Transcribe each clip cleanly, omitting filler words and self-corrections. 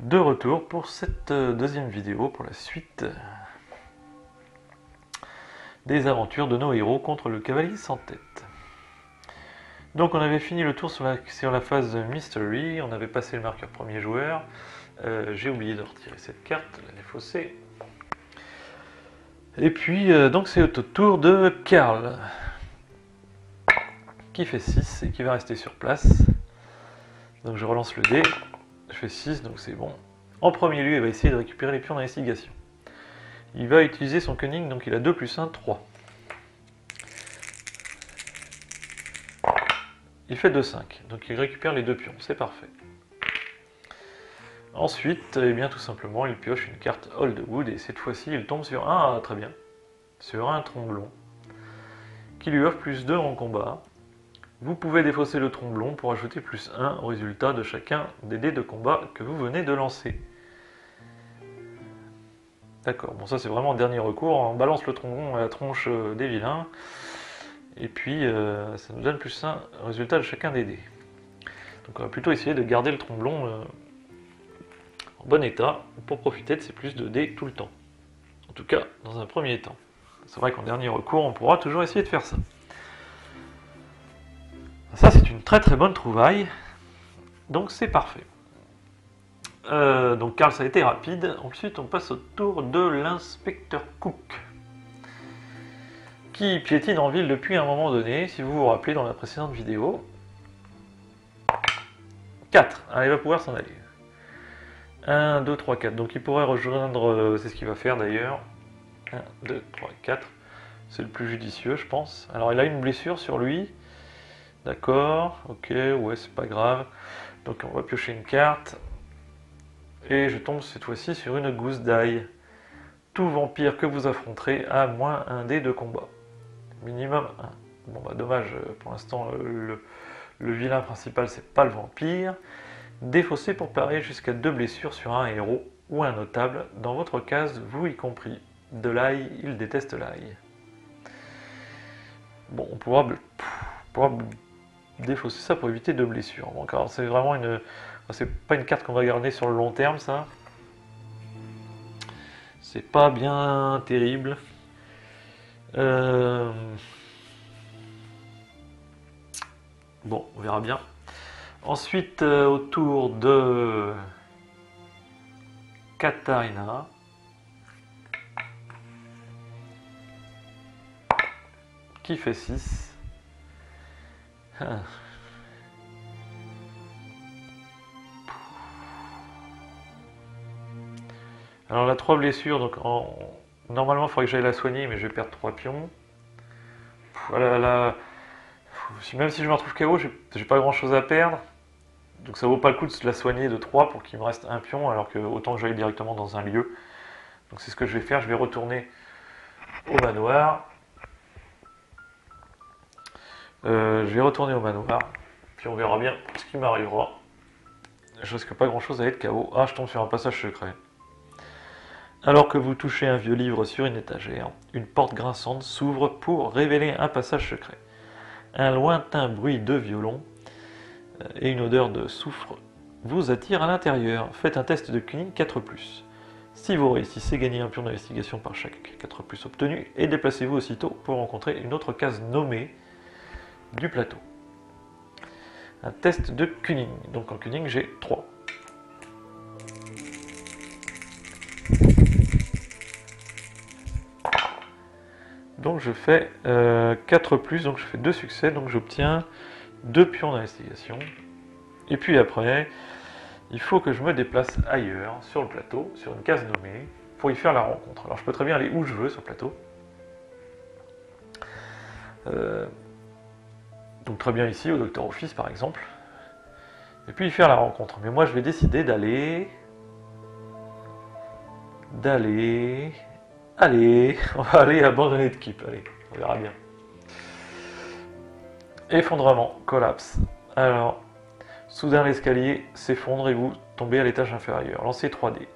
De retour pour cette deuxième vidéo, pour la suite des aventures de nos héros contre le cavalier sans tête. Donc on avait fini le tour sur la phase Mystery, on avait passé le marqueur premier joueur. J'ai oublié de retirer cette carte, la défausser. Et puis donc c'est au tour de Karl, qui fait 6 et qui va rester sur place. Donc je relance le dé, je fais 6, donc c'est bon. En premier lieu, il va essayer de récupérer les pions d'investigation. Il va utiliser son cunning, donc il a 2 plus 1, 3. Il fait 2, 5, donc il récupère les 2 pions, c'est parfait. Ensuite, eh bien, tout simplement, il pioche une carte Oldwood, et cette fois-ci, il tombe sur un, très bien, sur un tromblon, qui lui offre plus 2 en combat. Vous pouvez défausser le tromblon pour ajouter plus 1 au résultat de chacun des dés de combat que vous venez de lancer. D'accord, bon ça c'est vraiment le dernier recours, on balance le tromblon à la tronche des vilains, et puis ça nous donne plus 1 au résultat de chacun des dés. Donc on va plutôt essayer de garder le tromblon en bon état pour profiter de ces plus de dés tout le temps. En tout cas, dans un premier temps. C'est vrai qu'en dernier recours, on pourra toujours essayer de faire ça. Ça c'est une très très bonne trouvaille, donc c'est parfait. Donc Karl, ça a été rapide. Ensuite, on passe au tour de l'inspecteur Cook, qui piétine en ville depuis un moment donné, si vous vous rappelez dans la précédente vidéo. 4. Ah, il va pouvoir s'en aller. 1, 2, 3, 4. Donc il pourrait rejoindre, c'est ce qu'il va faire d'ailleurs. 1, 2, 3, 4. C'est le plus judicieux, je pense. Alors il a une blessure sur lui. D'accord, ok, ouais, c'est pas grave. Donc on va piocher une carte. Et je tombe cette fois-ci sur une gousse d'ail. Tout vampire que vous affronterez a moins 1 dé de combat. Minimum 1. Bon bah dommage, pour l'instant le vilain principal c'est pas le vampire. Défaussé pour parer jusqu'à 2 blessures sur un héros ou un notable, dans votre case, vous y compris. De l'ail, il déteste l'ail. Bon, on pourra défausser ça pour éviter 2 blessures. Donc alors c'est vraiment une... C'est pas une carte qu'on va garder sur le long terme, ça. C'est pas bien terrible. Bon, on verra bien. Ensuite, au tour de Katharina. Qui fait 6. Alors la 3 blessures, donc normalement il faudrait que j'aille la soigner, mais je vais perdre 3 pions. Voilà, même si je me retrouve KO, j'ai pas grand chose à perdre. Donc ça vaut pas le coup de la soigner de 3 pour qu'il me reste un pion, alors que autant que j'aille directement dans un lieu. Donc c'est ce que je vais faire, je vais retourner au manoir. Puis on verra bien ce qui m'arrivera. Je risque pas grand chose à être KO. Ah, je tombe sur un passage secret. Alors que vous touchez un vieux livre sur une étagère, une porte grinçante s'ouvre pour révéler un passage secret. Un lointain bruit de violon et une odeur de soufre vous attirent à l'intérieur. Faites un test de cunning 4+. Si vous réussissez, gagnez un pion d'investigation par chaque 4+ obtenu et déplacez-vous aussitôt pour rencontrer une autre case nommée du plateau. Un test de cunning. Donc en cunning, j'ai 3. Donc je fais 4+, donc je fais 2 succès, donc j'obtiens 2 pions d'investigation. Et puis après, il faut que je me déplace ailleurs, sur le plateau, sur une case nommée, pour y faire la rencontre. Alors je peux très bien aller où je veux sur le plateau. Donc très bien ici, au Docteur Office par exemple. Et puis y faire la rencontre. Mais moi je vais décider Allez, on va aller abandonner l'équipe, allez, on verra bien. Effondrement, collapse. Alors, soudain l'escalier s'effondre et vous tombez à l'étage inférieur. Lancez 3 dés.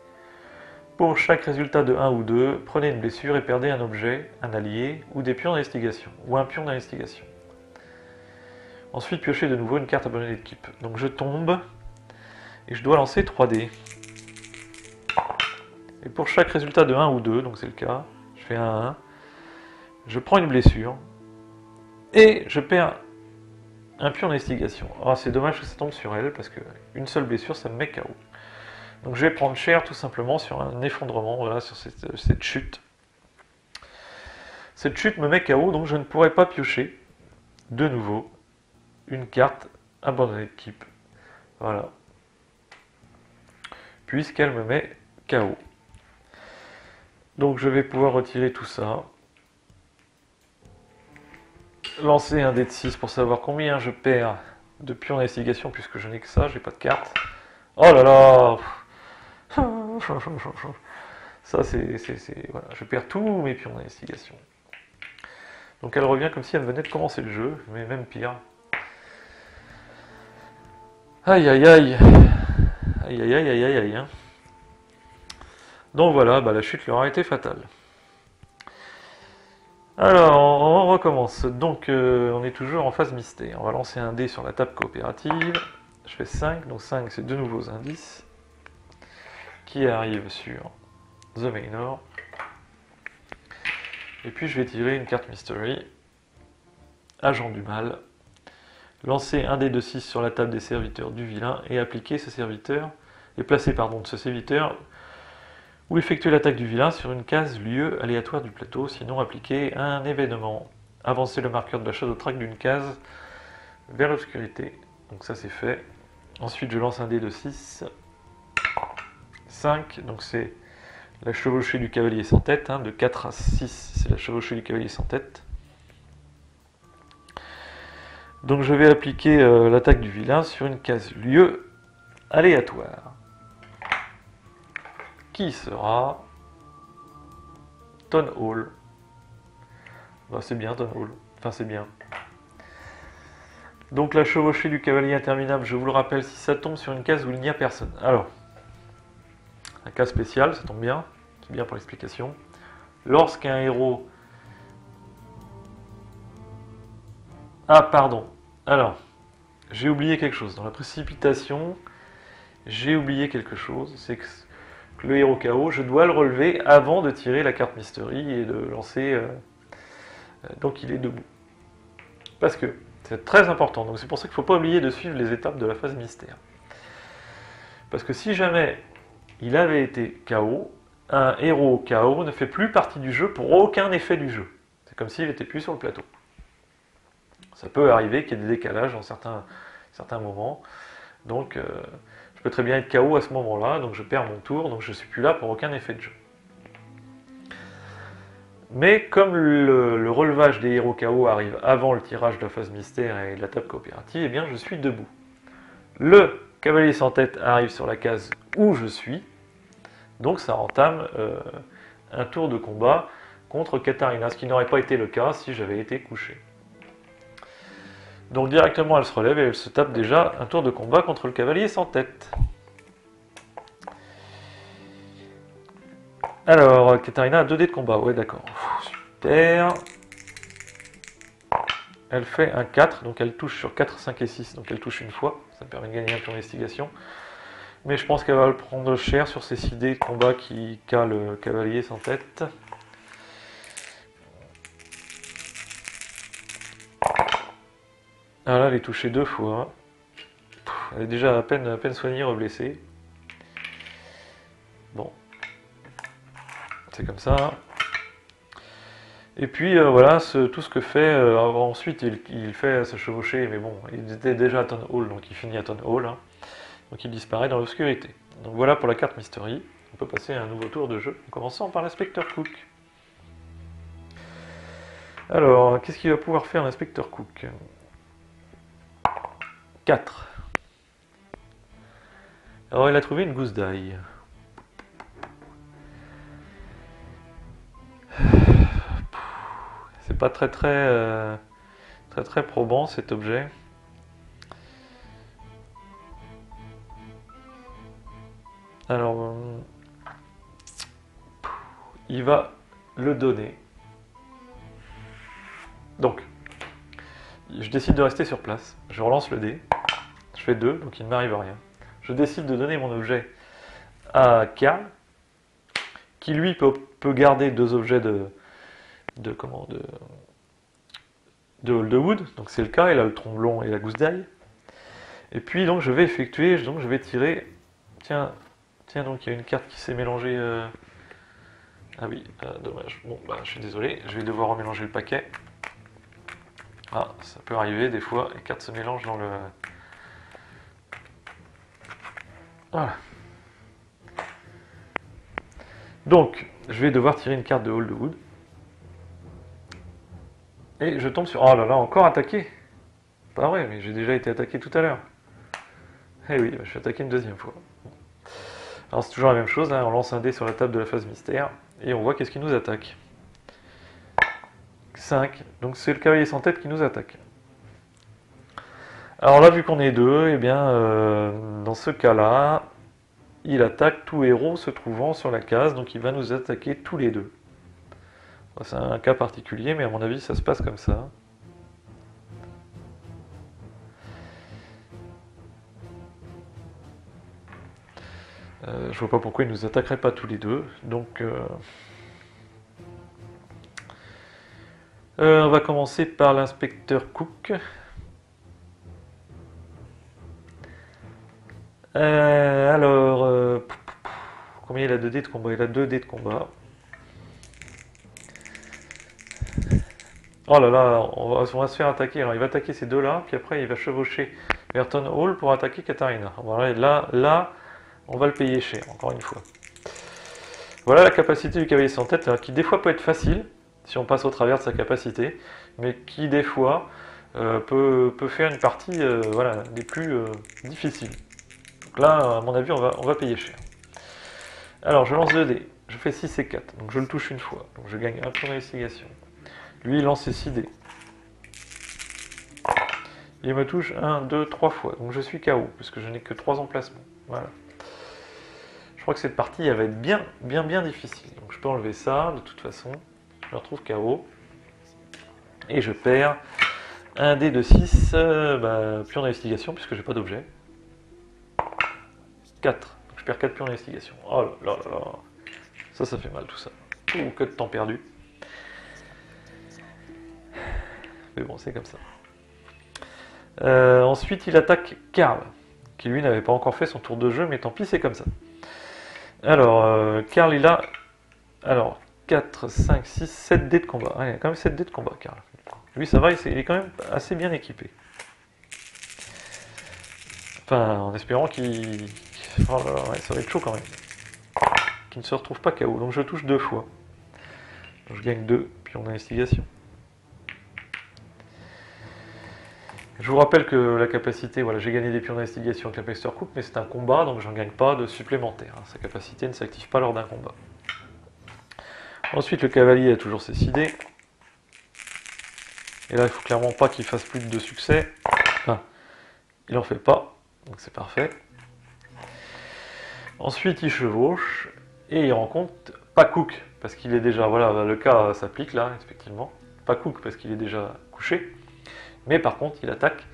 Pour chaque résultat de 1 ou 2, prenez une blessure et perdez un objet, un allié ou des pions d'investigation, ou un pion d'investigation. Ensuite, piochez de nouveau une carte abandonnée d'équipe. Donc je tombe et je dois lancer 3 dés. Et pour chaque résultat de 1 ou 2, donc c'est le cas, je fais 1, je prends une blessure, et je perds un pion d'investigation. Oh, c'est dommage que ça tombe sur elle, parce qu'une seule blessure, ça me met KO. Donc je vais prendre cher tout simplement sur un effondrement, voilà, sur cette chute. Cette chute me met KO, donc je ne pourrai pas piocher de nouveau une carte abandonnée d'équipe. Voilà. Puisqu'elle me met KO. Donc je vais pouvoir retirer tout ça. Lancer un dé de 6 pour savoir combien je perds de pions d'investigation, puisque je n'ai que ça, j'ai pas de carte. Oh là là. Ça c'est... Voilà, je perds tous mes pions d'investigation. Donc elle revient comme si elle venait de commencer le jeu, mais même pire. Aïe aïe aïe. Aïe aïe aïe aïe aïe aïe. Donc voilà, bah, la chute leur a été fatale. Alors, on recommence. Donc, on est toujours en phase mystère. On va lancer un dé sur la table coopérative. Je fais 5, donc 5 c'est deux nouveaux indices qui arrivent sur The Manor. Et puis je vais tirer une carte Mystery, Agent du Mal, lancer un dé de 6 sur la table des serviteurs du vilain et appliquer ce serviteur, et placer pardon, ce serviteur ou effectuer l'attaque du vilain sur une case lieu aléatoire du plateau, sinon appliquer un événement. Avancer le marqueur de la Shadow Track d'une case vers l'obscurité. Donc ça c'est fait. Ensuite je lance un dé de 6. 5, donc c'est la chevauchée du cavalier sans tête. Hein, de 4 à 6, c'est la chevauchée du cavalier sans tête. Donc je vais appliquer l'attaque du vilain sur une case lieu aléatoire. Qui sera Town Hall. Bah, c'est bien Town Hall. Enfin c'est bien. Donc la chevauchée du cavalier interminable, je vous le rappelle, si ça tombe sur une case où il n'y a personne. Alors, un cas spécial, ça tombe bien. C'est bien pour l'explication. Lorsqu'un héros... Ah pardon. Alors, j'ai oublié quelque chose. Dans la précipitation, j'ai oublié quelque chose. C'est que le héros KO, je dois le relever avant de tirer la carte Mystery et de lancer... donc il est debout. Parce que c'est très important. Donc c'est pour ça qu'il ne faut pas oublier de suivre les étapes de la phase mystère. Parce que si jamais il avait été KO, un héros KO ne fait plus partie du jeu pour aucun effet du jeu. C'est comme s'il n'était plus sur le plateau. Ça peut arriver qu'il y ait des décalages dans certains moments. Donc je peux très bien être KO à ce moment-là, donc je perds mon tour, donc je ne suis plus là pour aucun effet de jeu. Mais comme le relevage des héros KO arrive avant le tirage de la phase mystère et de la table coopérative, eh bien je suis debout. Le cavalier sans tête arrive sur la case où je suis, donc ça entame un tour de combat contre Katarina, ce qui n'aurait pas été le cas si j'avais été couché. Donc directement elle se relève et elle se tape déjà un tour de combat contre le cavalier sans tête. Alors, Katarina a 2 dés de combat, ouais d'accord. Super. Elle fait un 4, donc elle touche sur 4, 5 et 6, donc elle touche une fois. Ça me permet de gagner un pion d'investigation. Mais je pense qu'elle va le prendre cher sur ces 6 dés de combat qui calent le cavalier sans tête. Ah là, elle est touchée 2 fois. Elle est déjà à peine soignée, reblessée. Bon. C'est comme ça. Et puis voilà, tout ce que fait, ensuite il fait se chevaucher, mais bon, il était déjà à Town Hall, donc il finit à Town Hall, hein. Donc il disparaît dans l'obscurité. Donc voilà pour la carte Mystery, on peut passer à un nouveau tour de jeu, en commençant par l'inspecteur Cook. Alors, qu'est-ce qu'il va pouvoir faire l'inspecteur Cook? 4. Alors il a trouvé une gousse d'ail. C'est pas très probant cet objet. Alors, il va le donner. Donc, je décide de rester sur place. Je relance le dé. Je fais 2, donc il ne m'arrive rien. Je décide de donner mon objet à Karl. qui lui peut garder 2 objets de Hall de Wood, donc c'est le cas, il a le tromblon et la gousse d'ail. Et puis donc je vais effectuer, donc je vais tirer, tiens donc il y a une carte qui s'est mélangée, ah oui, dommage, bon bah je suis désolé, je vais devoir remélanger le paquet. Ah, ça peut arriver des fois, les cartes se mélangent dans le... Voilà. Donc, je vais devoir tirer une carte de Hall de Wood. Et je tombe sur... Oh là là, encore attaqué. Pas vrai, mais j'ai déjà été attaqué tout à l'heure. Eh oui, je suis attaqué une 2e fois. Alors c'est toujours la même chose, hein, on lance un dé sur la table de la phase mystère, et on voit qu'est-ce qui nous attaque. 5, donc c'est le cavalier sans tête qui nous attaque. Alors là, vu qu'on est 2, eh bien, dans ce cas-là, il attaque tout héros se trouvant sur la case, donc il va nous attaquer tous les 2. C'est un cas particulier, mais à mon avis, ça se passe comme ça. Je vois pas pourquoi il nous attaquerait pas tous les 2, donc... on va commencer par l'inspecteur Cook. Alors, combien il a de dés de combat? Il a 2 dés de combat. Oh là là, on va se faire attaquer. Alors, il va attaquer ces 2-là, puis après il va chevaucher Merton Hall pour attaquer Katarina. Voilà, là, on va le payer cher, encore une fois. Voilà la capacité du cavalier sans tête, qui des fois peut être facile, si on passe au travers de sa capacité, mais qui des fois peut faire une partie voilà, des plus difficiles. Donc là, à mon avis, on va payer cher. Alors, je lance 2 dés. Je fais 6 et 4. Donc je le touche une fois. Donc je gagne un point d'investigation. Lui, il lance ses 6 dés. Il me touche 1, 2, 3 fois. Donc je suis KO, puisque je n'ai que 3 emplacements. Voilà. Je crois que cette partie, elle va être bien difficile. Donc je peux enlever ça, de toute façon. Je me retrouve KO. Et je perds un dé de 6, pion d'investigation, puisque j'ai pas d'objet. 4. Donc je perds 4 pions d'investigation. Oh là là là. Ça fait mal tout ça. Oh, que de temps perdu. Mais bon, c'est comme ça. Ensuite, il attaque Karl, qui lui n'avait pas encore fait son tour de jeu, mais tant pis, c'est comme ça. Alors, Karl, il a 4, 5, 6, 7 dés de combat. Ouais, il a quand même 7 dés de combat, Karl. Lui, ça va, il est quand même assez bien équipé. Enfin, en espérant qu'il... Oh là là, ouais, ça va être chaud quand même. Qu'il ne se retrouve pas KO. Donc je touche 2 fois. Donc, je gagne 2 pions d'investigation. Je vous rappelle que la capacité, voilà, j'ai gagné des pions d'investigation avec l'inspecteur Cook, mais c'est un combat, donc je n'en gagne pas de supplémentaire. Sa capacité ne s'active pas lors d'un combat. Ensuite, le cavalier a toujours ses 6 dés. Et là, il ne faut clairement pas qu'il fasse plus de 2 succès. Enfin, il n'en fait pas, donc c'est parfait. Ensuite, il chevauche, et il rencontre pas Cook, parce qu'il est déjà, voilà, le cas s'applique là, effectivement. Pas Cook, parce qu'il est déjà couché. Mais par contre, il attaque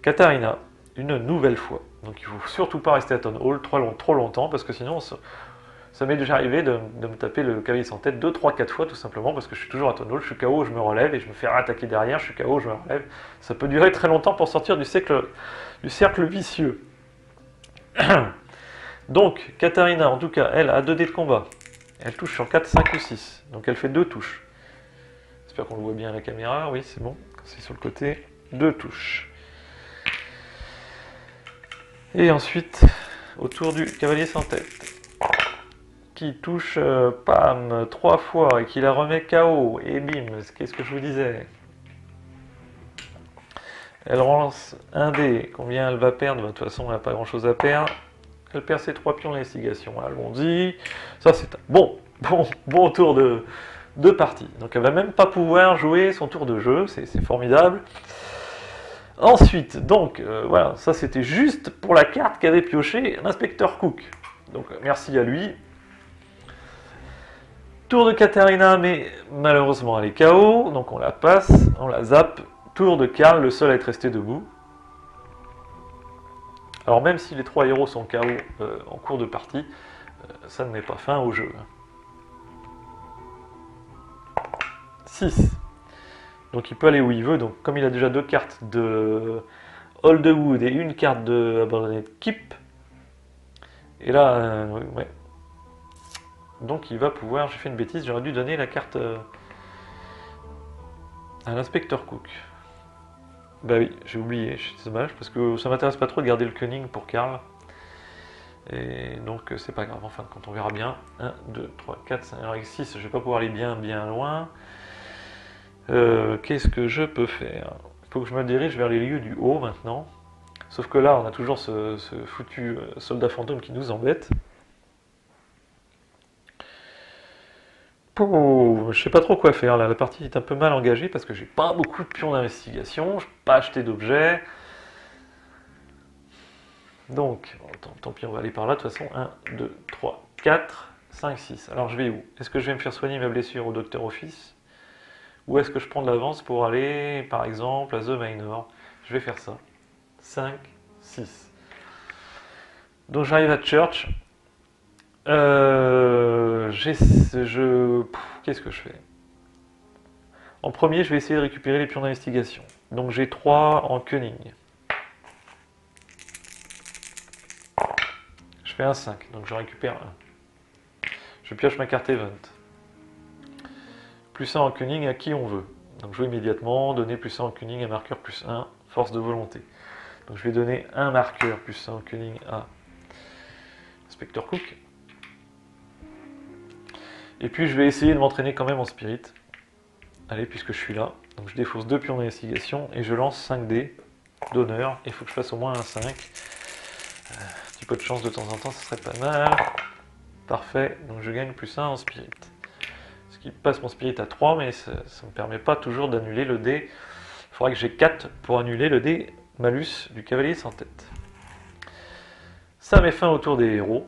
Katarina une nouvelle fois. Donc il ne faut surtout pas rester à Town Hall trop longtemps, parce que sinon, ça m'est déjà arrivé de me taper le cavalier sans tête 2, 3, 4 fois, tout simplement, parce que je suis toujours à Town Hall, je suis KO, je me relève, et je me fais attaquer derrière, je suis KO, je me relève. Ça peut durer très longtemps pour sortir du cercle vicieux. Donc, Katarina, en tout cas, elle a 2 dés de combat. Elle touche sur 4, 5 ou 6. Donc elle fait 2 touches. J'espère qu'on le voit bien à la caméra. Oui, c'est bon. C'est sur le côté. 2 touches. Et ensuite, autour du cavalier sans tête, qui touche Pam 3 fois et qui la remet KO. Et bim, qu'est-ce que je vous disais? Elle relance un dé. Combien elle va perdre? De toute façon, elle n'a pas grand-chose à perdre. Elle perd ses 3 pions d'investigation. Allons-y. Ça, c'est un bon tour de partie. Donc, elle va même pas pouvoir jouer son tour de jeu. C'est formidable. Ensuite, donc, voilà, ça c'était juste pour la carte qu'avait pioché l'inspecteur Cook. Donc, merci à lui. Tour de Katarina, mais malheureusement elle est KO. Donc, on la passe, on la zappe. Tour de Karl, le seul à être resté debout. Alors même si les 3 héros sont KO en cours de partie, ça ne met pas fin au jeu. 6. Donc il peut aller où il veut. Donc comme il a déjà 2 cartes de Hold the Wood et une carte de Abandoned Keep. Et là, ouais. Donc il va pouvoir, j'ai fait une bêtise, j'aurais dû donner la carte à l'inspecteur Cook. Bah oui, j'ai oublié, c'est dommage, parce que ça m'intéresse pas trop de garder le cunning pour Karl. Et donc c'est pas grave, enfin quand on verra bien. 1, 2, 3, 4, 5, avec 6, je vais pas pouvoir aller bien loin. Qu'est-ce que je peux faire? Il faut que je me dirige vers les lieux du haut maintenant. Sauf que là, on a toujours ce foutu soldat fantôme qui nous embête. Je sais pas trop quoi faire là, la partie est un peu mal engagée parce que j'ai pas beaucoup de pions d'investigation, je peux pas acheter d'objets. Donc, tant pis, on va aller par là de toute façon. 1, 2, 3, 4, 5, 6. Alors je vais où? Est-ce que je vais me faire soigner ma blessure au Docteur Office? Ou est-ce que je prends de l'avance pour aller, par exemple, à The Minor? Je vais faire ça. 5, 6. Donc j'arrive à Church. Qu'est-ce que je fais? En premier, je vais essayer de récupérer les pions d'investigation. Donc j'ai 3 en cunning. Je fais un 5, donc je récupère 1. Je pioche ma carte Event. Plus 1 en cunning à qui on veut. Donc jouer immédiatement, donner plus 1 en cunning à marqueur plus 1, force de volonté. Donc je vais donner un marqueur plus 1 en cunning à Inspector Cook. Et puis je vais essayer de m'entraîner quand même en spirit. Allez, puisque je suis là. Donc je défausse 2 pions d'investigation et je lance 5 dés d'honneur. Il faut que je fasse au moins un 5. Un petit peu de chance de temps en temps, ça serait pas mal. Parfait, donc je gagne plus 1 en spirit. Ce qui passe mon spirit à 3, mais ça ne me permet pas toujours d'annuler le dé. Il faudra que j'ai 4 pour annuler le dé malus du cavalier sans tête. Ça met fin au tour des héros.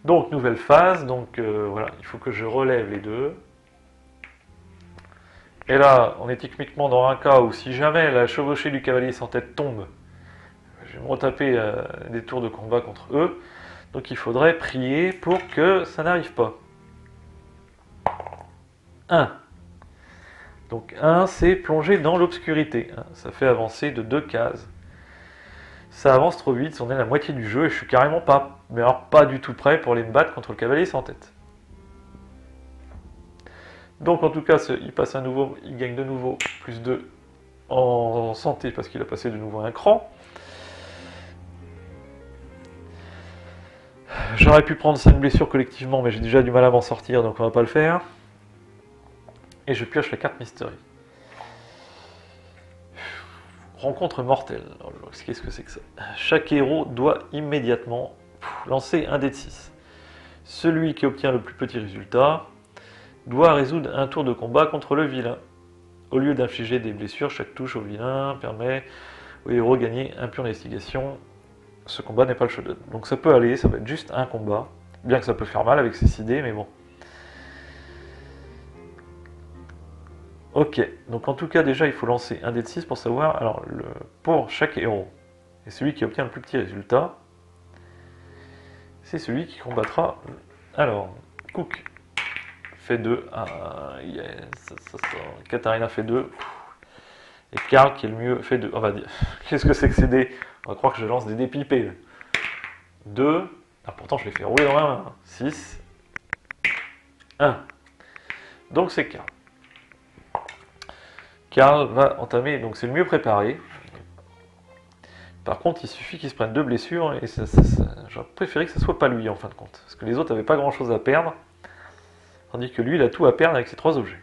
Donc nouvelle phase, donc voilà, il faut que je relève les deux. Et là, on est techniquement dans un cas où si jamais la chevauchée du cavalier sans tête tombe, je vais me retaper des tours de combat contre eux. Donc il faudrait prier pour que ça n'arrive pas. 1. Donc 1, c'est plonger dans l'obscurité. Ça fait avancer de 2 cases. Ça avance trop vite, on est à la moitié du jeu et je suis carrément pas, mais alors pas du tout prêt pour aller me battre contre le cavalier sans tête. Donc en tout cas, il passe à nouveau, il gagne de nouveau plus 2 en santé parce qu'il a passé de nouveau un cran. J'aurais pu prendre 5 blessures collectivement, mais j'ai déjà du mal à m'en sortir, donc on va pas le faire. Et je pioche la carte Mystery. Rencontre mortelle. Qu'est-ce que c'est que ça? Chaque héros doit immédiatement lancer un dé de 6. Celui qui obtient le plus petit résultat doit résoudre un tour de combat contre le vilain. Au lieu d'infliger des blessures, chaque touche au vilain permet au héros de gagner un pion d'investigation. Ce combat n'est pas le showdown. Donc ça peut aller, ça va être juste un combat. Bien que ça peut faire mal avec ces 6 dés, mais bon. Ok, donc en tout cas déjà il faut lancer un dé de 6 pour savoir, alors pour chaque héros, et celui qui obtient le plus petit résultat, c'est celui qui combattra. Alors, Cook fait 2, yes, Katharina fait 2, et Karl qui est le mieux fait 2, on va dire, qu'est-ce que c'est que ces dés? On va croire que je lance des dés pipés. 2, ah, pourtant je les fais rouler dans la main, 6, 1, donc c'est Karl. Karl va entamer, donc c'est le mieux préparé. Par contre, il suffit qu'il se prenne 2 blessures, et j'aurais préféré que ce soit pas lui en fin de compte. Parce que les autres n'avaient pas grand chose à perdre, tandis que lui, il a tout à perdre avec ses 3 objets.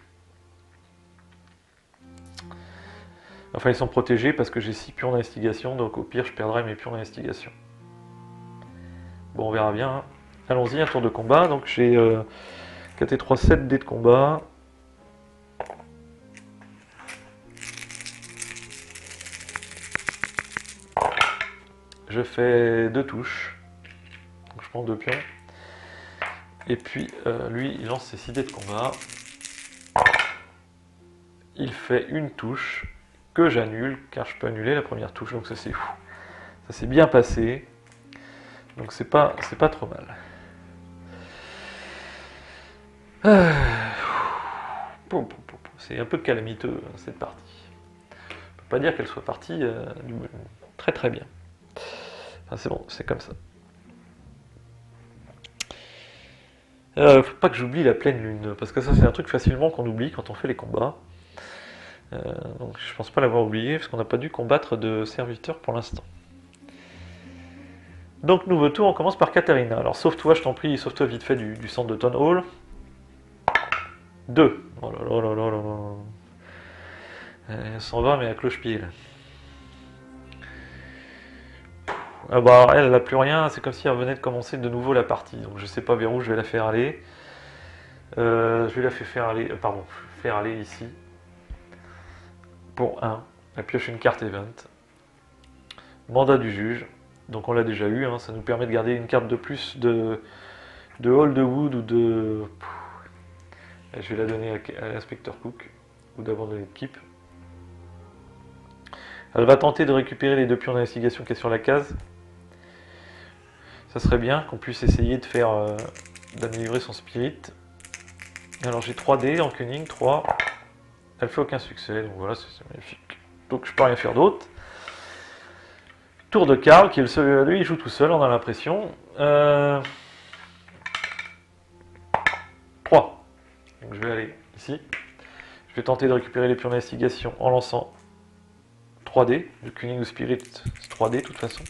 Enfin, ils sont protégés parce que j'ai 6 pions d'investigation, donc au pire, je perdrai mes pions d'investigation. Bon, on verra bien. Hein. Allons-y, un tour de combat. Donc j'ai 4 et 3, 7 dés de combat. Je fais 2 touches. Donc je prends 2 pions. Et puis lui, il lance ses 6 dés de combat. Il fait une touche que j'annule, car je peux annuler la première touche. Donc ça c'est fou. Ça s'est bien passé. Donc c'est pas trop mal. C'est un peu calamiteux cette partie. On peut pas dire qu'elle soit partie très très bien. Enfin, c'est bon, c'est comme ça. Faut pas que j'oublie la pleine lune, parce que ça c'est un truc facilement qu'on oublie quand on fait les combats. Donc je pense pas l'avoir oublié, parce qu'on n'a pas dû combattre de serviteurs pour l'instant. Donc nouveau tour, on commence par Katarina. Alors sauve-toi, je t'en prie, sauve-toi vite fait du centre de Town Hall. 2. Oh là là là là là là. Elle s'en va mais à cloche-pied là. Ah bah elle a plus rien, c'est comme si elle venait de commencer de nouveau la partie. Donc je sais pas vers où je vais la faire aller. Je vais la faire aller, faire aller ici. Pour 1. Elle pioche une carte event. Mandat du juge. Donc on l'a déjà eu, hein, ça nous permet de garder une carte de plus de Hall de Wood ou de... Je vais la donner à l'inspecteur Cook, ou d'abandonner l'équipe. Elle va tenter de récupérer les 2 pions d'investigation qui est sur la case. Ça serait bien qu'on puisse essayer de faire d'améliorer son spirit. Alors j'ai 3 dés en cunning, 3. Elle fait aucun succès, donc voilà, c'est magnifique. Donc je peux rien faire d'autre. Tour de Karl, qui est le seul, lui il joue tout seul, on a l'impression. 3. Donc je vais aller ici. Je vais tenter de récupérer les pions d'investigation en lançant 3D. Du cunning ou spirit, c'est 3D de toute façon.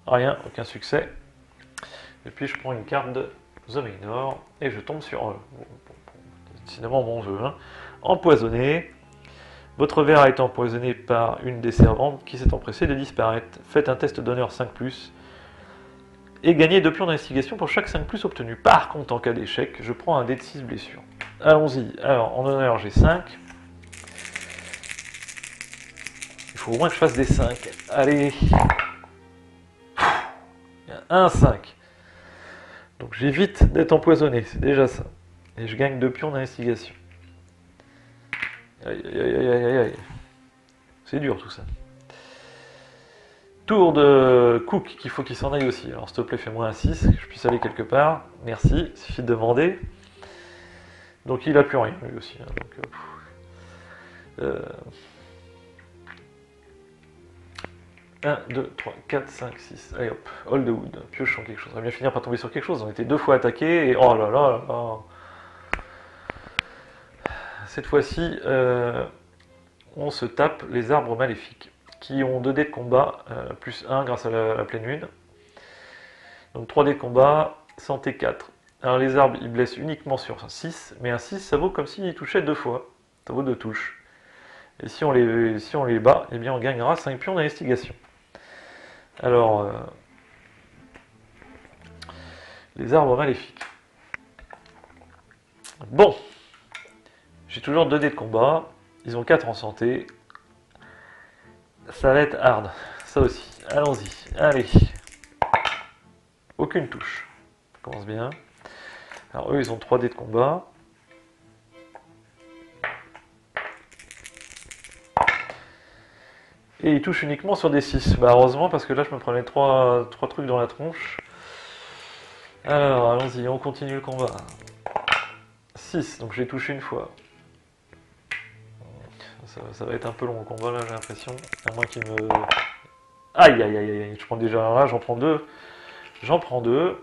Rien, aucun succès. Et puis je prends une carte de The Minor et je tombe sur décidément mon jeu. Hein. Empoisonné. Votre verre a été empoisonné par une des servantes qui s'est empressée de disparaître. Faites un test d'honneur 5+. Et gagnez 2 pions d'investigation pour chaque 5+ obtenu. Par contre, en cas d'échec, je prends un dé de 6 blessures. Allons-y. Alors, en honneur, j'ai 5. Il faut au moins que je fasse des 5. Allez. Il y a 1, 5. Donc j'évite d'être empoisonné, c'est déjà ça. Et je gagne 2 pions d'investigation. Aïe, aïe, aïe, aïe, aïe, aïe. C'est dur tout ça. Tour de Cook, qu'il faut qu'il s'en aille aussi. Alors s'il te plaît, fais-moi un 6, que je puisse aller quelque part. Merci, il suffit de demander. Donc il a plus rien, lui aussi. Hein, donc, 1, 2, 3, 4, 5, 6. Allez hop, Hall de Wood. Piochons quelque chose. On va bien finir par tomber sur quelque chose. On était 2 fois attaqués et oh là là là là. Cette fois-ci, on se tape les arbres maléfiques qui ont 2 dés de combat, plus 1 grâce à la pleine lune. Donc 3 dés de combat, santé 4. Alors les arbres, ils blessent uniquement sur 6, mais un 6, ça vaut comme s'ils touchaient 2 fois. Ça vaut 2 touches. Et si on les bat, eh bien on gagnera 5 pions d'investigation. Alors, les arbres maléfiques. Bon, j'ai toujours 2 dés de combat, ils ont 4 en santé. Ça va être hard, ça aussi. Allons-y, allez. Aucune touche. Ça commence bien. Alors eux, ils ont 3 dés de combat. Et ils touchent uniquement sur des 6. Bah heureusement, parce que là, je me prenais 3 trucs dans la tronche. Alors, allons-y, on continue le combat. 6, donc j'ai touché une fois. Ça va être un peu long le combat là, j'ai l'impression. À moins qu'il me... Aïe, aïe, aïe, aïe, je prends déjà là, j'en prends 2. J'en prends 2.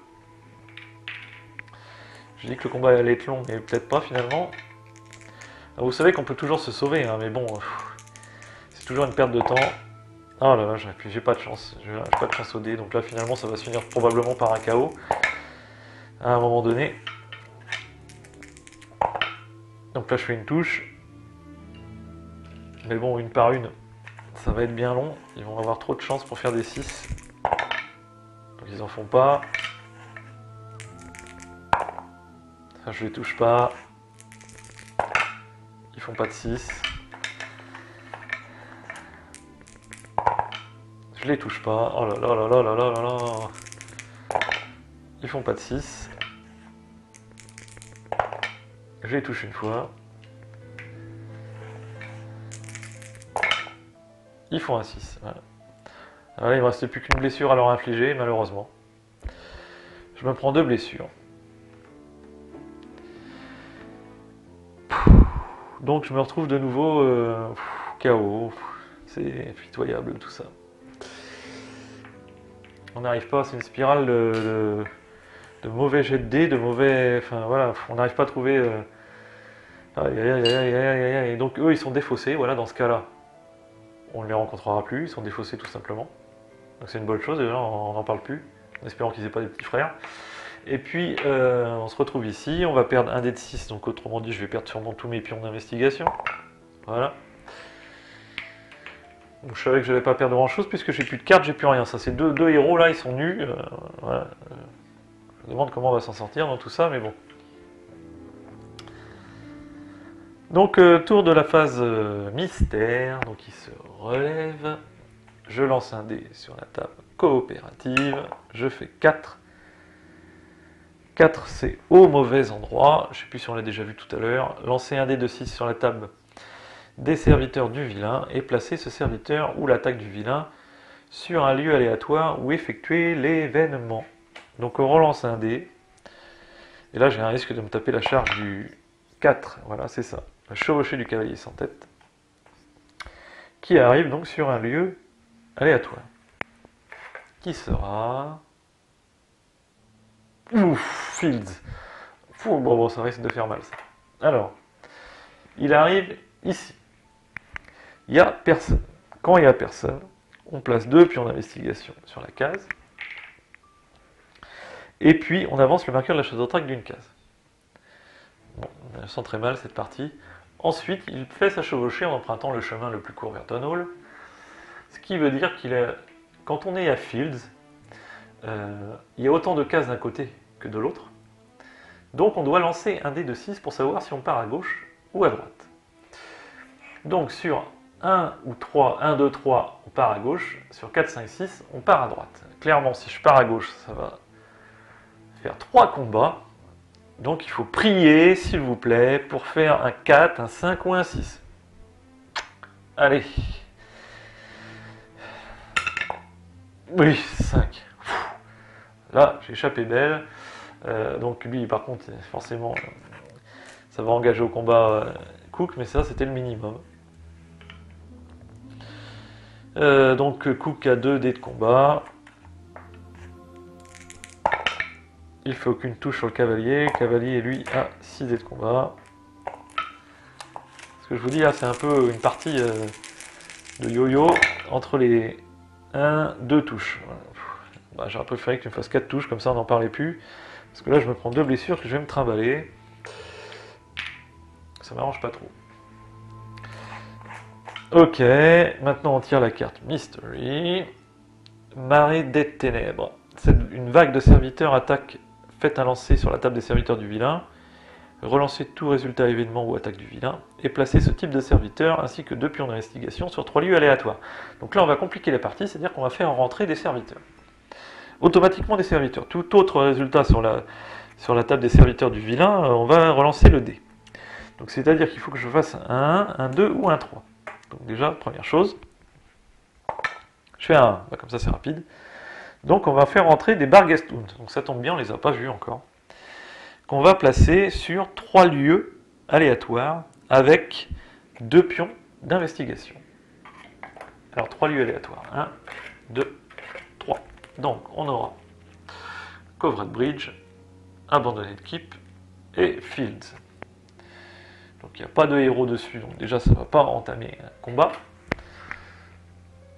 Je dis que le combat allait être long, mais peut-être pas finalement. Alors, vous savez qu'on peut toujours se sauver, hein, mais bon, c'est toujours une perte de temps. Oh là là, j'ai pas de chance. J'ai pas de chance au dé, donc là finalement ça va se finir probablement par un KO. À un moment donné. Donc là je fais une touche. Mais bon, une par une, ça va être bien long. Ils vont avoir trop de chance pour faire des 6. Donc ils en font pas. Enfin, je les touche pas. Ils font pas de 6. Je les touche pas. Oh là là là là là là là là. Ils font pas de 6. Je les touche une fois. Ils font un 6. Voilà. Alors là, il ne me restait plus qu'une blessure à leur infliger, malheureusement. Je me prends 2 blessures. Donc je me retrouve de nouveau KO. C'est pitoyable tout ça. On n'arrive pas, c'est une spirale de mauvais jet de dés, de mauvais... Enfin voilà, on n'arrive pas à trouver... Aïe, aïe, aïe, aïe, aïe, aïe, aïe. Donc eux ils sont défaussés, voilà, dans ce cas-là. On ne les rencontrera plus, ils sont défaussés tout simplement. Donc c'est une bonne chose, déjà, on n'en parle plus, en espérant qu'ils n'aient pas des petits frères. Et puis on se retrouve ici, on va perdre un dé de 6, donc autrement dit je vais perdre sûrement tous mes pions d'investigation. Voilà. Donc je savais que je n'allais pas perdre grand chose puisque j'ai plus de cartes, j'ai plus rien. Ça c'est deux héros là, ils sont nus. Voilà. Je me demande comment on va s'en sortir dans tout ça, mais bon. Donc tour de la phase mystère, donc il se relève. Je lance un dé sur la table coopérative, je fais 4. 4 c'est au mauvais endroit, je ne sais plus si on l'a déjà vu tout à l'heure. Lancer un dé de 6 sur la table des serviteurs du vilain et placer ce serviteur ou l'attaque du vilain sur un lieu aléatoire où effectuer l'événement. Donc on relance un dé, et là j'ai un risque de me taper la charge du 4, voilà c'est ça, le chevauché du cavalier sans tête, qui arrive donc sur un lieu aléatoire, qui sera... Ouf, Fields. Bon, ça risque de faire mal ça. Alors, il arrive ici. Il n'y a personne. Quand il n'y a personne, on place 2 pions d'investigation sur la case. Et puis, on avance le marqueur de la chasse au trac d'une case. Bon, on sent très mal cette partie. Ensuite, il fait sa chevauchée en empruntant le chemin le plus court vers Town Hall. Ce qui veut dire qu'il est... Quand on est à Fields, il y a autant de cases d'un côté que de l'autre. Donc on doit lancer un dé de 6 pour savoir si on part à gauche ou à droite. Donc sur 1 ou 3, 1, 2, 3, on part à gauche. Sur 4, 5, 6, on part à droite. Clairement, si je pars à gauche, ça va faire 3 combats. Donc il faut prier, s'il vous plaît, pour faire un 4, un 5 ou un 6. Allez. Oui, 5. Là, j'ai échappé belle. Donc lui, par contre, forcément, ça va engager au combat Cook, mais ça, c'était le minimum. Donc Cook a 2 dés de combat. Il fait aucune touche sur le cavalier. Cavalier, lui, a 6 dés de combat. Ce que je vous dis, là, c'est un peu une partie de yo-yo entre les 1, 2 touches. Voilà. Bah, j'aurais préféré que tu me fasses 4 touches, comme ça on n'en parlait plus. Parce que là, je me prends 2 blessures que je vais me trimballer. Ça m'arrange pas trop. Ok, maintenant on tire la carte Mystery. Marée des ténèbres. Une vague de serviteurs attaque. Faites un lancer sur la table des serviteurs du vilain. Relancez tout résultat événement ou attaque du vilain. Et placez ce type de serviteur ainsi que 2 pions d'investigation sur 3 lieux aléatoires. Donc là, on va compliquer la partie, c'est-à-dire qu'on va faire rentrer des serviteurs. Automatiquement des serviteurs. Tout autre résultat sur la table des serviteurs du vilain, on va relancer le dé. Donc c'est-à-dire qu'il faut que je fasse un 1, un 2 ou un 3. Donc déjà, première chose, je fais un 1, bah, comme ça c'est rapide. Donc on va faire rentrer des Bargestoun. Donc ça tombe bien, on ne les a pas vus encore. Qu'on va placer sur 3 lieux aléatoires avec 2 pions d'investigation. Alors 3 lieux aléatoires. 1, 2, 3. Donc, on aura Covered Bridge, Abandoned Keep et Fields. Donc, il n'y a pas de héros dessus, donc déjà, ça ne va pas entamer un combat.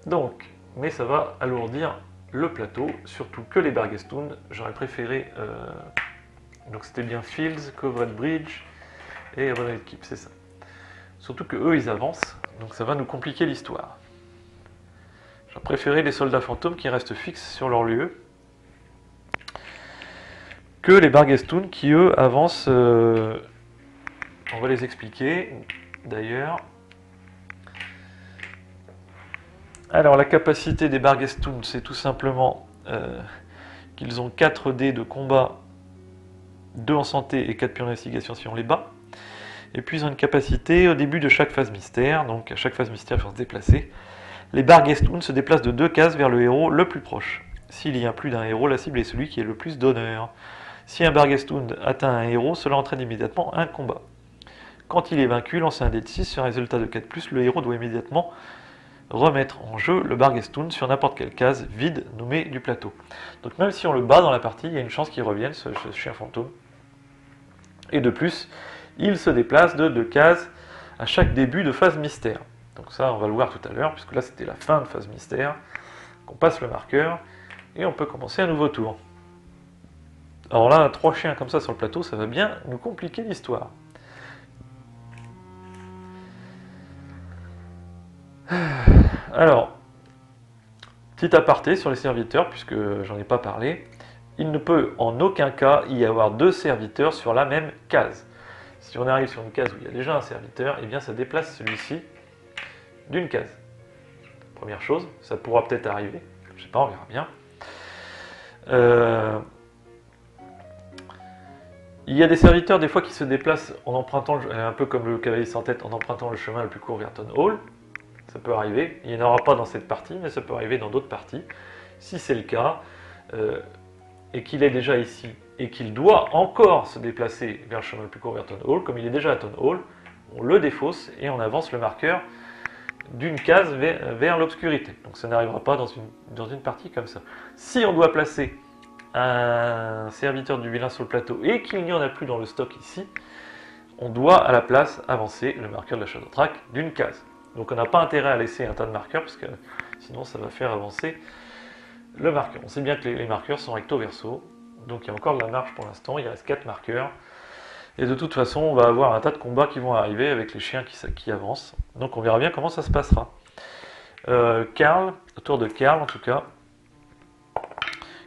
Donc, mais ça va alourdir le plateau, surtout que les Bargestoun. J'aurais préféré... donc, c'était bien Fields, Covered Bridge et Abandoned Keep, c'est ça. Surtout que eux, ils avancent, donc ça va nous compliquer l'histoire. J'ai préféré les soldats fantômes qui restent fixes sur leur lieu que les Bargestoun qui eux avancent. On va les expliquer d'ailleurs. Alors la capacité des Bargestoun, c'est tout simplement qu'ils ont 4 dés de combat, 2 en santé et 4 pions d'investigation si on les bat. Et puis ils ont une capacité au début de chaque phase mystère, donc à chaque phase mystère il faut se déplacer. Les Bargestoun se déplacent de 2 cases vers le héros le plus proche. S'il y a plus d'un héros, la cible est celui qui est le plus d'honneur. Si un Bargestoun atteint un héros, cela entraîne immédiatement un combat. Quand il est vaincu, lancez un dé de 6 sur un résultat de 4+, le héros doit immédiatement remettre en jeu le Bargestoun sur n'importe quelle case vide nommée du plateau. Donc même si on le bat dans la partie, il y a une chance qu'il revienne, ce chien fantôme. Et de plus, il se déplace de 2 cases à chaque début de phase mystère. Donc ça, on va le voir tout à l'heure, puisque là c'était la fin de phase mystère. On passe le marqueur, et on peut commencer un nouveau tour. Alors là, 3 chiens comme ça sur le plateau, ça va bien nous compliquer l'histoire. Alors, petit aparté sur les serviteurs, puisque j'en ai pas parlé, il ne peut en aucun cas y avoir 2 serviteurs sur la même case. Si on arrive sur une case où il y a déjà un serviteur, eh bien ça déplace celui-ci d'une case. Première chose, ça pourra peut-être arriver, je sais pas, on verra bien. Il y a des serviteurs des fois qui se déplacent en empruntant, un peu comme le cavalier sans tête, en empruntant le chemin le plus court vers Town Hall. Ça peut arriver, il n'y en aura pas dans cette partie, mais ça peut arriver dans d'autres parties. Si c'est le cas, et qu'il est déjà ici, et qu'il doit encore se déplacer vers le chemin le plus court vers Town Hall, comme il est déjà à Town Hall, on le défausse et on avance le marqueur d'une case vers l'obscurité. Donc ça n'arrivera pas dans une partie comme ça. Si on doit placer un serviteur du vilain sur le plateau et qu'il n'y en a plus dans le stock ici, on doit à la place avancer le marqueur de la Shadow Track d'une case. Donc on n'a pas intérêt à laisser un tas de marqueurs parce que sinon ça va faire avancer le marqueur. On sait bien que les marqueurs sont recto verso, donc il y a encore de la marge pour l'instant, il reste 4 marqueurs. Et de toute façon, on va avoir un tas de combats qui vont arriver avec les chiens qui avancent. Donc on verra bien comment ça se passera. Karl, au tour de Karl en tout cas,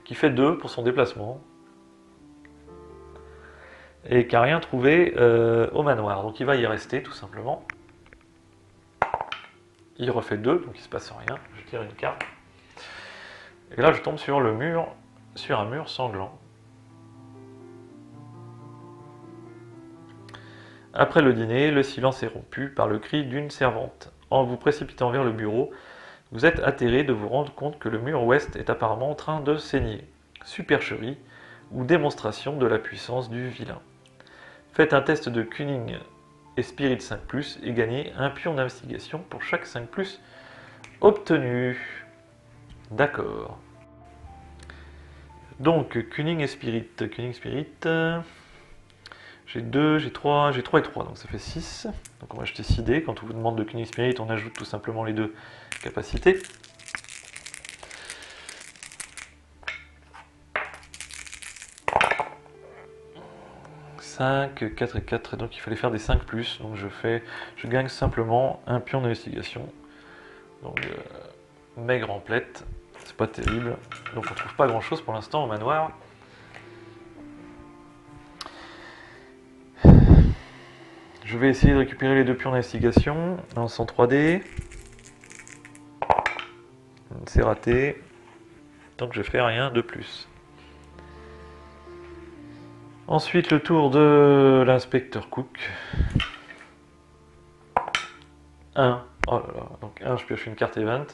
qui fait 2 pour son déplacement. Et qui n'a rien trouvé au manoir. Donc il va y rester tout simplement. Il refait 2, donc il ne se passe rien. Je tire une carte. Et là je tombe sur le mur, sur un mur sanglant. Après le dîner, le silence est rompu par le cri d'une servante. En vous précipitant vers le bureau, vous êtes atterré de vous rendre compte que le mur ouest est apparemment en train de saigner. Supercherie ou démonstration de la puissance du vilain. Faites un test de Cunning et Spirit 5+, et gagnez un pion d'investigation pour chaque 5+ obtenu. D'accord. Donc, Cunning et Spirit. Cunning, Spirit. J'ai 2, j'ai 3 et 3, donc ça fait 6. Donc on va acheter 6 dés. Quand on vous demande de Cunning Spirit, on ajoute tout simplement les 2 capacités. « 5, 4 et 4, et donc il fallait faire des 5+, donc je gagne simplement un pion d'investigation. Donc maigre emplette, c'est pas terrible. Donc on trouve pas grand chose pour l'instant au manoir. Je vais essayer de récupérer les 2 pions d'investigation en 103D. C'est raté. Donc je fais rien de plus. Ensuite le tour de l'inspecteur Cook. 1. Oh là là, donc 1, je pioche une carte event.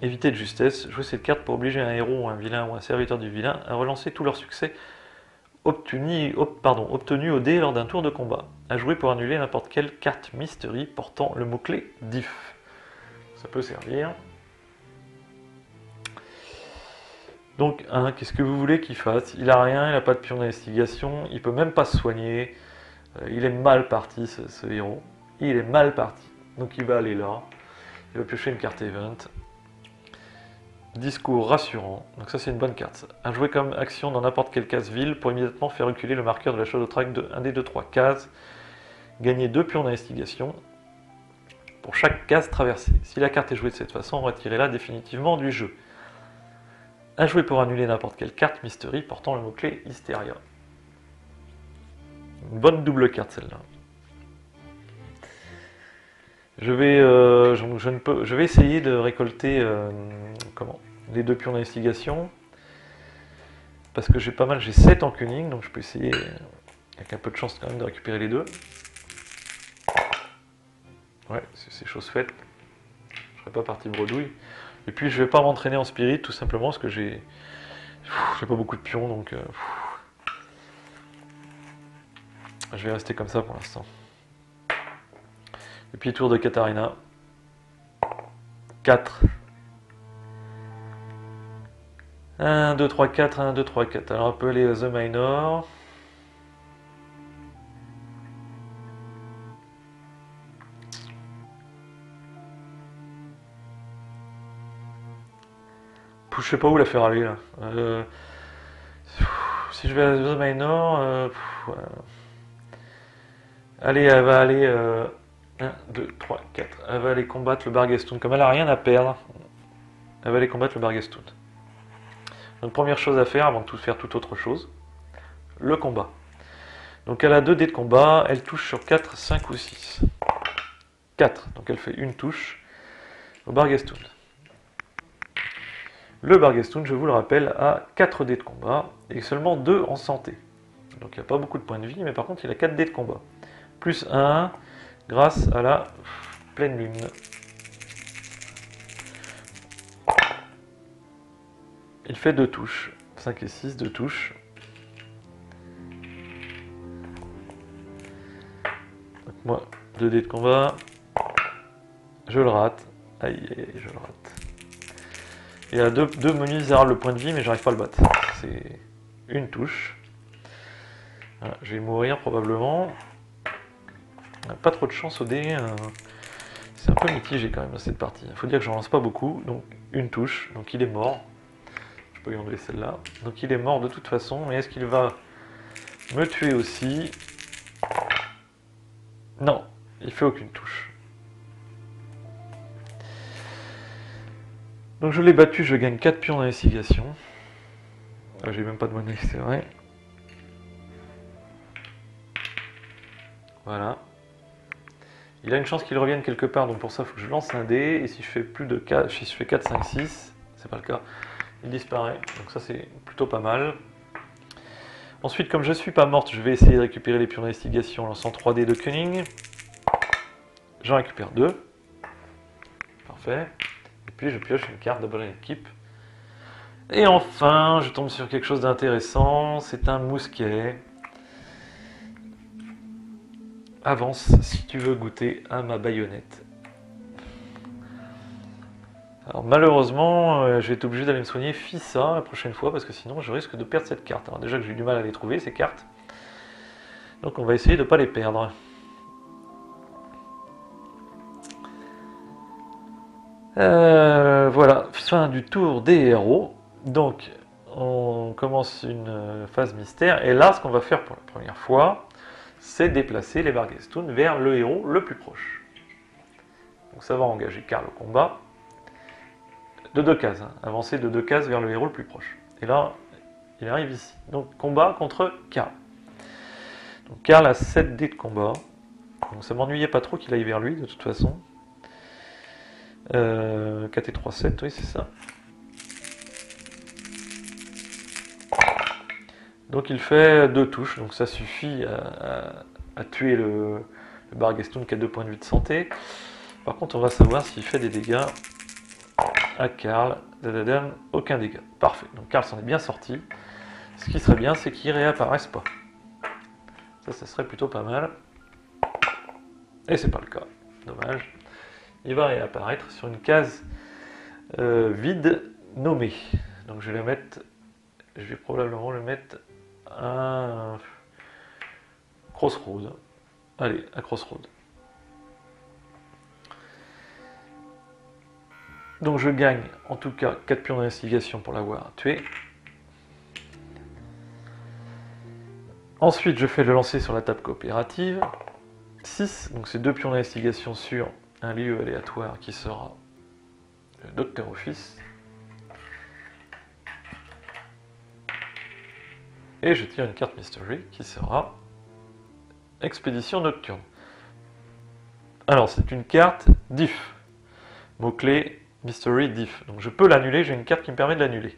Éviter de justesse. Jouer cette carte pour obliger un héros ou un vilain ou un serviteur du vilain à relancer tous leurs succès obtenus au dé lors d'un tour de combat. À jouer pour annuler n'importe quelle carte mystery portant le mot-clé diff. Ça peut servir. Donc, qu'est-ce que vous voulez qu'il fasse? Il a rien, il n'a pas de pion d'investigation, il peut même pas se soigner. Il est mal parti, ce héros. Il est mal parti. Donc il va aller là. Il va piocher une carte event. Discours rassurant. Donc ça c'est une bonne carte. À jouer comme action dans n'importe quelle case ville pour immédiatement faire reculer le marqueur de la Shadow Track de 1 des 2-3 cases. Gagner 2 pions d'investigation pour chaque case traversée. Si la carte est jouée de cette façon, retirez-la définitivement du jeu. À jouer pour annuler n'importe quelle carte mystery portant le mot-clé Hysteria. Une bonne double carte celle-là. Je vais essayer de récolter les 2 pions d'investigation. Parce que j'ai pas mal, j'ai 7 en Cunning, donc je peux essayer, avec un peu de chance quand même, de récupérer les 2. Ouais, c'est chose faite. Je serais pas parti bredouille. Et puis je vais pas m'entraîner en spirit, tout simplement parce que j'ai pas beaucoup de pions, donc... Je vais rester comme ça pour l'instant. Et puis tour de Katarina. 4. 1, 2, 3, 4, 1, 2, 3, 4. Alors on peut aller The Minor. Je sais pas où la faire aller là. Si je vais à The Minor, allez, elle va aller 1, 2, 3, 4. Elle va aller combattre le Bargestoun. Comme elle a rien à perdre, elle va aller combattre le Bargestoun. Donc première chose à faire avant de faire toute autre chose, le combat. Donc elle a 2 dés de combat, elle touche sur 4, 5 ou 6. 4, donc elle fait une touche au Bargestoun. Le Bargestoun, je vous le rappelle, a 4 dés de combat et seulement 2 en santé. Donc il n'y a pas beaucoup de points de vie, mais par contre il a 4 dés de combat. Plus 1 grâce à la pleine lune. Il fait 2 touches. 5 et 6, 2 touches. Donc moi, 2 dés de combat. Je le rate. Aïe, aïe, aïe, je le rate. Il y a 2 misérables points de vie, mais j'arrive pas à le battre. C'est une touche. Voilà, je vais mourir probablement. On n'a pas trop de chance au dé. C'est un peu mitigé quand même cette partie. Il faut dire que j'en lance pas beaucoup. Donc une touche. Donc il est mort. Je peux lui enlever celle-là. Donc il est mort de toute façon. Mais est-ce qu'il va me tuer aussi? Non, il fait aucune touche. Donc je l'ai battu, je gagne 4 pions d'investigation. J'ai même pas de monnaie, c'est vrai. Voilà. Il a une chance qu'il revienne quelque part, donc pour ça il faut que je lance un dé. Et si je fais plus de 4, si je fais 4, 5, 6, c'est pas le cas, il disparaît. Donc ça c'est plutôt pas mal. Ensuite, comme je suis pas morte, je vais essayer de récupérer les pions d'investigation en lançant 3 dés de cunning. J'en récupère 2. Parfait. Et puis je pioche une carte de bonne équipe. Et enfin, je tombe sur quelque chose d'intéressant. C'est un mousquet. Avance si tu veux goûter à ma baïonnette. Alors malheureusement, je vais être obligé d'aller me soigner Fissa la prochaine fois parce que sinon je risque de perdre cette carte. Alors déjà que j'ai eu du mal à les trouver ces cartes. Donc on va essayer de ne pas les perdre. Voilà, fin du tour des héros. Donc on commence une phase mystère. Et là, ce qu'on va faire pour la première fois, c'est déplacer les Bargestoun vers le héros le plus proche. Donc ça va engager Karl au combat. De 2 cases, hein. Avancer de 2 cases vers le héros le plus proche. Et là, il arrive ici. Donc combat contre Karl. Donc Karl a 7 dés de combat. Donc ça m'ennuyait pas trop qu'il aille vers lui de toute façon. 4 et 3, 7, oui c'est ça. Donc il fait 2 touches, donc ça suffit à tuer le Bargestoun qui a 2 points de vie de santé. Par contre on va savoir s'il fait des dégâts à Karl. Aucun dégât. Parfait, donc Karl s'en est bien sorti. Ce qui serait bien, c'est qu'il réapparaisse pas. Ça serait plutôt pas mal. Et c'est pas le cas, dommage. Il va réapparaître sur une case vide nommée. Donc je vais probablement le mettre à Crossroad. Allez, à Crossroad. Donc je gagne en tout cas 4 pions d'investigation pour l'avoir tué. Ensuite je fais le lancer sur la table coopérative. 6, donc c'est 2 pions d'investigation sur un lieu aléatoire qui sera le Docteur Office. Et je tire une carte Mystery qui sera Expédition Nocturne. Alors c'est une carte diff. Mot-clé Mystery diff. Donc je peux l'annuler, j'ai une carte qui me permet de l'annuler.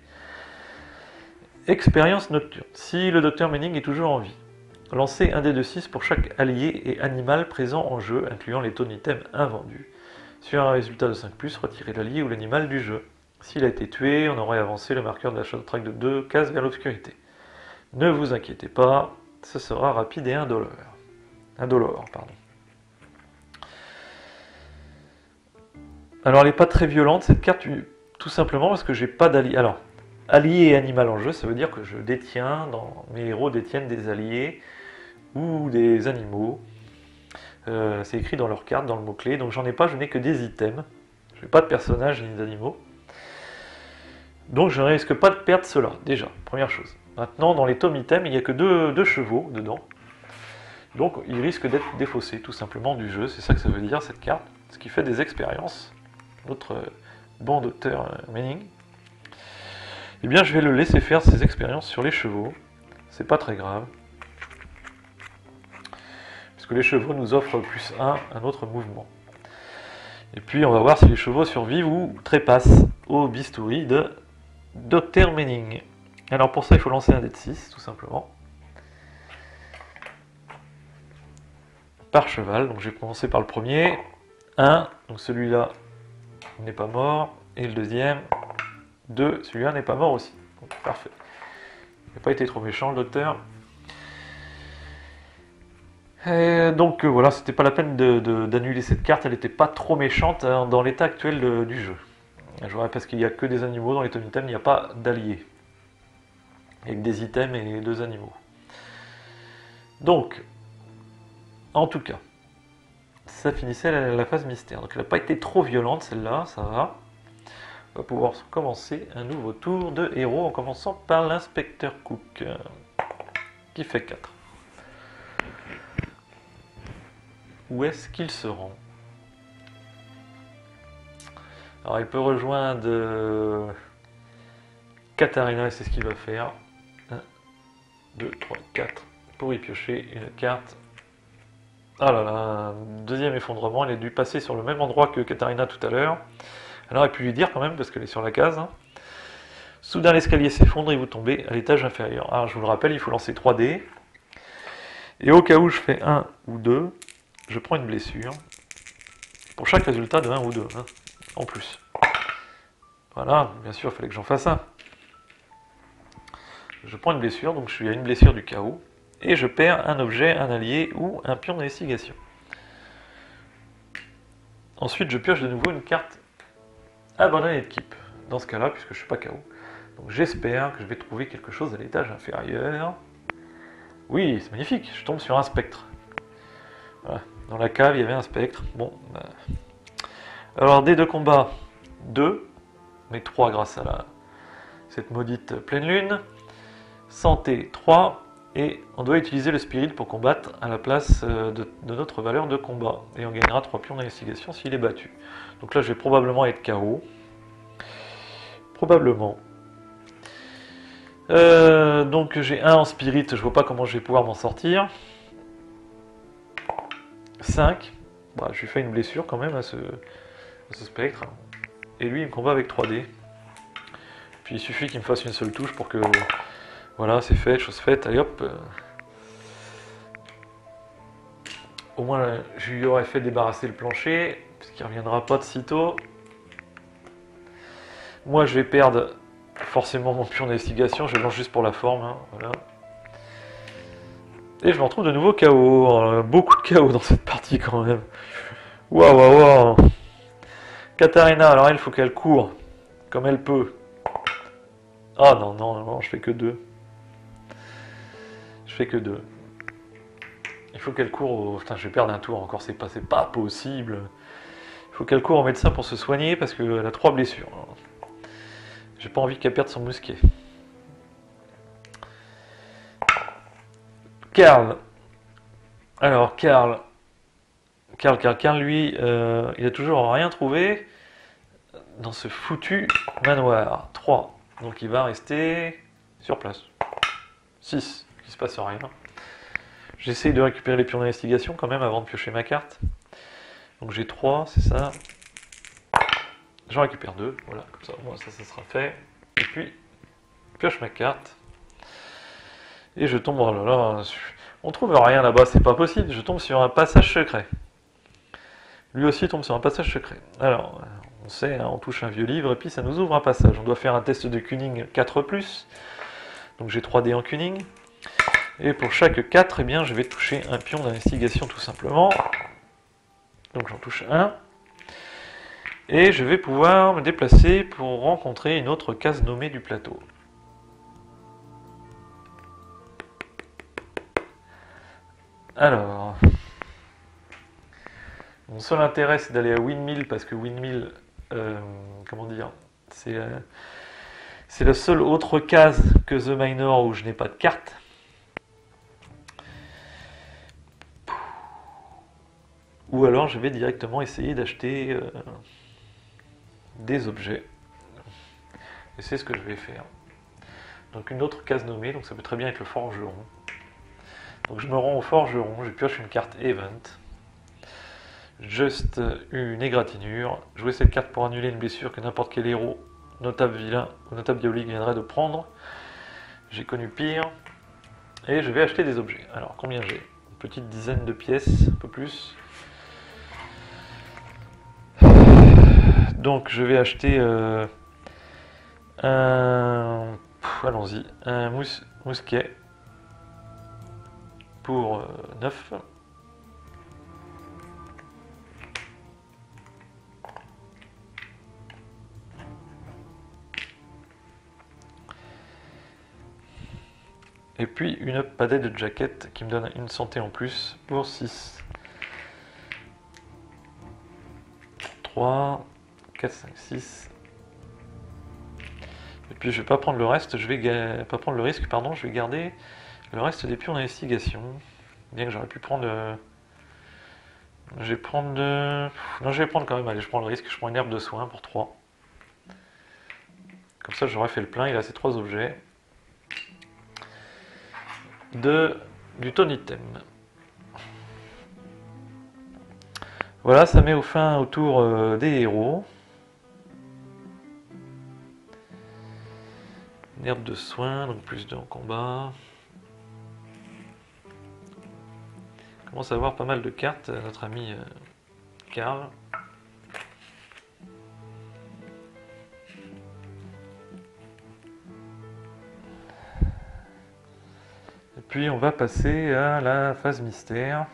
Expérience Nocturne. Si le Docteur Manning est toujours en vie, lancez un dé de 6 pour chaque allié et animal présent en jeu, incluant les totems invendus. Sur un résultat de 5+, retirez l'allié ou l'animal du jeu. S'il a été tué, on aurait avancé le marqueur de la Shadow Track de 2 cases vers l'obscurité. Ne vous inquiétez pas, ce sera rapide et indolore. Indolore, pardon. Alors elle n'est pas très violente cette carte, tout simplement parce que j'ai pas d'allié. Alors, allié et animal en jeu, ça veut dire que je détiens, mes héros détiennent des alliés ou des animaux. C'est écrit dans leur carte, dans le mot-clé, donc j'en ai pas, je n'ai que des items. Je n'ai pas de personnages ni d'animaux. Donc je ne risque pas de perdre cela, déjà, première chose. Maintenant, dans les tomes items, il n'y a que deux chevaux dedans. Donc il risque d'être défaussé, tout simplement, du jeu. C'est ça que ça veut dire, cette carte. Ce qui fait des expériences. Notre bon docteur Manning. Eh bien, je vais le laisser faire ses expériences sur les chevaux. C'est pas très grave. Puisque les chevaux nous offrent plus un autre mouvement. Et puis, on va voir si les chevaux survivent ou trépassent au bistouri de Dr Manning. Alors pour ça, il faut lancer un dé de 6, tout simplement. Par cheval, donc je vais commencer par le premier. 1, donc celui-là n'est pas mort. Et le deuxième, 2, celui-là n'est pas mort aussi. Donc, parfait. Il n'a pas été trop méchant, le docteur. Et donc voilà, c'était pas la peine d'annuler cette carte, elle n'était pas trop méchante dans l'état actuel du jeu. Je vois, parce qu'il n'y a que des animaux dans les tomes items, il n'y a pas d'alliés. Il y a que des items et 2 animaux. Donc, en tout cas, ça finissait la phase mystère. Donc elle n'a pas été trop violente celle-là, ça va. On va pouvoir commencer un nouveau tour de héros en commençant par l'inspecteur Cook, qui fait 4. Où est-ce qu'il se rend? Alors il peut rejoindre Katarina, c'est ce qu'il va faire. 1, 2, 3, 4. Pour y piocher une carte. Ah là là, deuxième effondrement, elle a dû passer sur le même endroit que Katarina tout à l'heure. Alors il a pu lui dire quand même, parce qu'elle est sur la case. Soudain l'escalier s'effondre et vous tombez à l'étage inférieur. Alors je vous le rappelle, il faut lancer 3 dés. Et au cas où je fais 1 ou 2, je prends une blessure. Pour chaque résultat de 1 ou 2, hein, en plus. Voilà, bien sûr, il fallait que j'en fasse un. Je prends une blessure, donc je suis à une blessure du chaos. Et je perds un objet, un allié ou un pion d'investigation. Ensuite, je pioche de nouveau une carte abandonnée d'équipe. Dans ce cas-là, puisque je ne suis pas KO. Donc j'espère que je vais trouver quelque chose à l'étage inférieur. Oui, c'est magnifique, je tombe sur un spectre. Voilà. Dans la cave, il y avait un spectre. Bon. Alors, dés de combat, 2. Mais 3 grâce à cette maudite pleine lune. Santé, 3. Et on doit utiliser le spirit pour combattre à la place de notre valeur de combat. Et on gagnera 3 pions d'investigation s'il est battu. Donc là, je vais probablement être KO. Probablement. Donc j'ai 1 en spirit, je vois pas comment je vais pouvoir m'en sortir. 5. Bah, je lui fais une blessure quand même à ce spectre. Et lui, il me combat avec 3D. Puis il suffit qu'il me fasse une seule touche pour que... Voilà, c'est fait, chose faite. Allez hop. Au moins, je lui aurais fait débarrasser le plancher, puisqu'il ne reviendra pas de sitôt. Moi, je vais perdre forcément mon pion d'investigation. Je lance juste pour la forme. Hein, voilà. Et je me retrouve de nouveau KO. Beaucoup de KO dans cette partie quand même. Waouh, waouh, waouh. Katarina, alors elle, il faut qu'elle court comme elle peut. Ah non, non, non, je fais que 2. Je fais que 2. Il faut qu'elle court au... Putain, je vais perdre un tour encore, c'est pas possible. Il faut qu'elle court au médecin pour se soigner parce qu'elle a 3 blessures. J'ai pas envie qu'elle perde son mousquet. Karl. Alors, Karl, lui, il a toujours rien trouvé dans ce foutu manoir. 3. Donc il va rester sur place. 6. Il se passe rien. J'essaye de récupérer les pions d'investigation quand même avant de piocher ma carte. Donc j'ai 3, c'est ça. J'en récupère 2. Voilà, comme ça, au moins ça sera fait. Et puis, pioche ma carte. Et je tombe... Oh là là, on trouve rien là-bas, c'est pas possible. Je tombe sur un passage secret. Lui aussi tombe sur un passage secret. Alors, on sait, hein, on touche un vieux livre et puis ça nous ouvre un passage. On doit faire un test de Cunning 4+. Donc j'ai 3 dés en Cunning. Et pour chaque 4, eh bien, je vais toucher un pion d'investigation tout simplement. Donc j'en touche un. Et je vais pouvoir me déplacer pour rencontrer une autre case nommée du plateau. Alors, mon seul intérêt c'est d'aller à Windmill parce que Windmill, comment dire, c'est la seule autre case que The Minor où je n'ai pas de carte. Ou alors je vais directement essayer d'acheter des objets. Et c'est ce que je vais faire. Donc une autre case nommée, donc ça peut très bien être le forgeron. Donc je me rends au forgeron, je pioche une carte Event. Juste une égratignure. Jouer cette carte pour annuler une blessure que n'importe quel héros, notable vilain ou notable diabolique viendrait de prendre. J'ai connu pire. Et je vais acheter des objets. Alors combien j'ai? Une petite dizaine de pièces, un peu plus. Donc je vais acheter allons-y, un mousquet pour 9. Et puis une padée de jaquette qui me donne une santé en plus pour 6. 3, 4, 5, 6. Et puis je vais pas prendre le reste, je vais pas prendre le risque, pardon, je vais garder le reste des pions d'investigation. Bien que j'aurais pu prendre... Je vais prendre Non, je vais prendre quand même, allez, je prends le risque, je prends une herbe de soin pour 3. Comme ça j'aurais fait le plein, il a ces 3 objets. Du tonitem. Voilà, ça met fin au tour des héros. Une herbe de soin, donc plus 2 en combat. On commence à avoir pas mal de cartes, notre ami Karl. Et puis on va passer à la phase mystère.